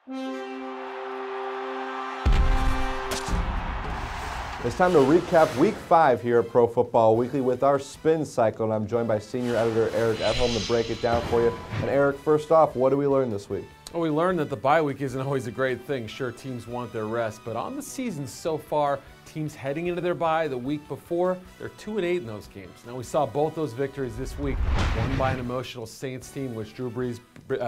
It's time to recap Week 5 here at Pro Football Weekly with our spin cycle, and I'm joined by senior editor Eric at home to break it down for you. And Eric, first off, what did we learn this week? Well, we learned that the bye week isn't always a great thing. Sure, teams want their rest, but on the season so far, teams heading into their bye the week before, they're 2-8 in those games. Now, we saw both those victories this week, one by an emotional Saints team, which Drew Brees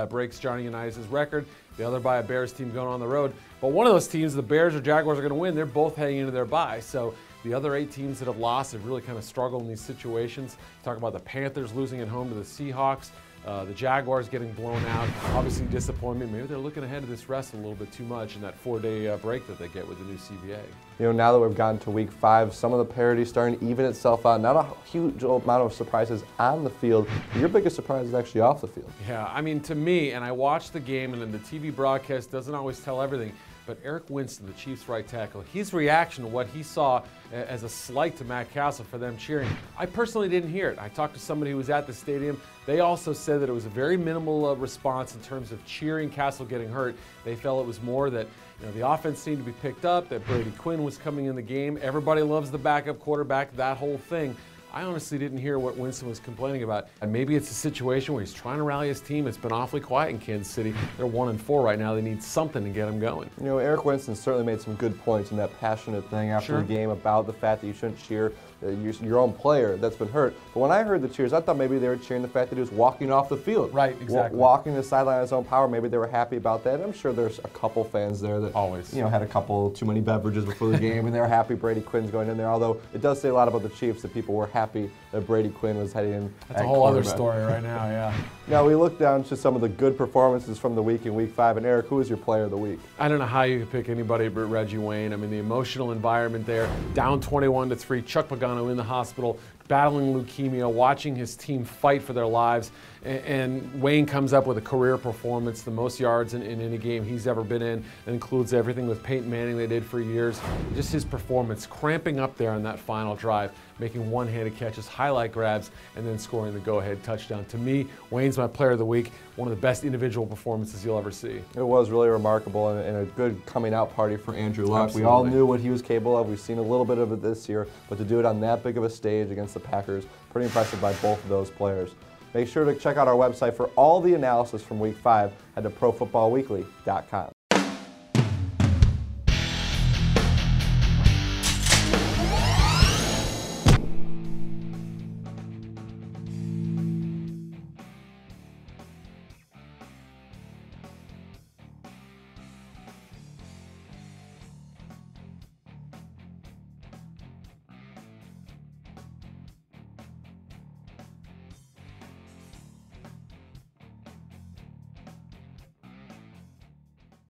breaks Johnny Unitas' record, the other by a Bears team going on the road. But one of those teams, the Bears or Jaguars, are going to win. They're both heading into their bye. So the other 8 teams that have lost have really kind of struggled in these situations. Talk about the Panthers losing at home to the Seahawks. The Jaguars getting blown out, obviously disappointment. Maybe they're looking ahead to this rest a little bit too much in that 4-day break that they get with the new CBA. You know, now that we've gotten to Week 5, some of the parity starting to even itself out. Not a huge amount of surprises on the field. Your biggest surprise is actually off the field. Yeah, I mean, to me, and I watched the game, and then the TV broadcast doesn't always tell everything, but Eric Winston, the Chiefs' right tackle, his reaction to what he saw as a slight to Matt Castle for them cheering, I personally didn't hear it. I talked to somebody who was at the stadium. They also said that it was a very minimal response in terms of cheering Castle getting hurt. They felt it was more that the offense seemed to be picked up, that Brady Quinn was coming in the game. Everybody loves the backup quarterback, that whole thing. I honestly didn't hear what Winston was complaining about. And maybe it's a situation where he's trying to rally his team. It's been awfully quiet in Kansas City. They're 1-4 right now. They need something to get them going. You know, Eric Winston certainly made some good points in that passionate thing after the game about the fact that you shouldn't cheer your own player that's been hurt. But when I heard the cheers, I thought maybe they were cheering the fact that he was walking off the field. Right, exactly. Walking the sideline on his own power. Maybe they were happy about that. I'm sure there's a couple fans there that always had a couple too many beverages before the game, and they were happy Brady Quinn's going in there. Although it does say a lot about the Chiefs that people were happy that Brady Quinn was heading in. That's a whole other story right now, yeah. Now we look down to some of the good performances from the week in Week 5. And Eric, who is your player of the week? I don't know how you could pick anybody but Reggie Wayne. I mean, the emotional environment there, down 21-3, Chuck Pagano in the hospital, battling leukemia, watching his team fight for their lives, and Wayne comes up with a career performance, the most yards in any game he's ever been in. It includes everything with Peyton Manning they did for years. Just his performance, cramping up there on that final drive, making one-handed catches, highlight grabs, and then scoring the go-ahead touchdown. To me, Wayne's my player of the week, one of the best individual performances you'll ever see. It was really remarkable and a good coming-out party for Andrew Luck. Absolutely. We all knew what he was capable of. We've seen a little bit of it this year, but to do it on that big of a stage against the Packers, pretty impressive by both of those players. Make sure to check out our website for all the analysis from Week 5. Head to ProFootballWeekly.com.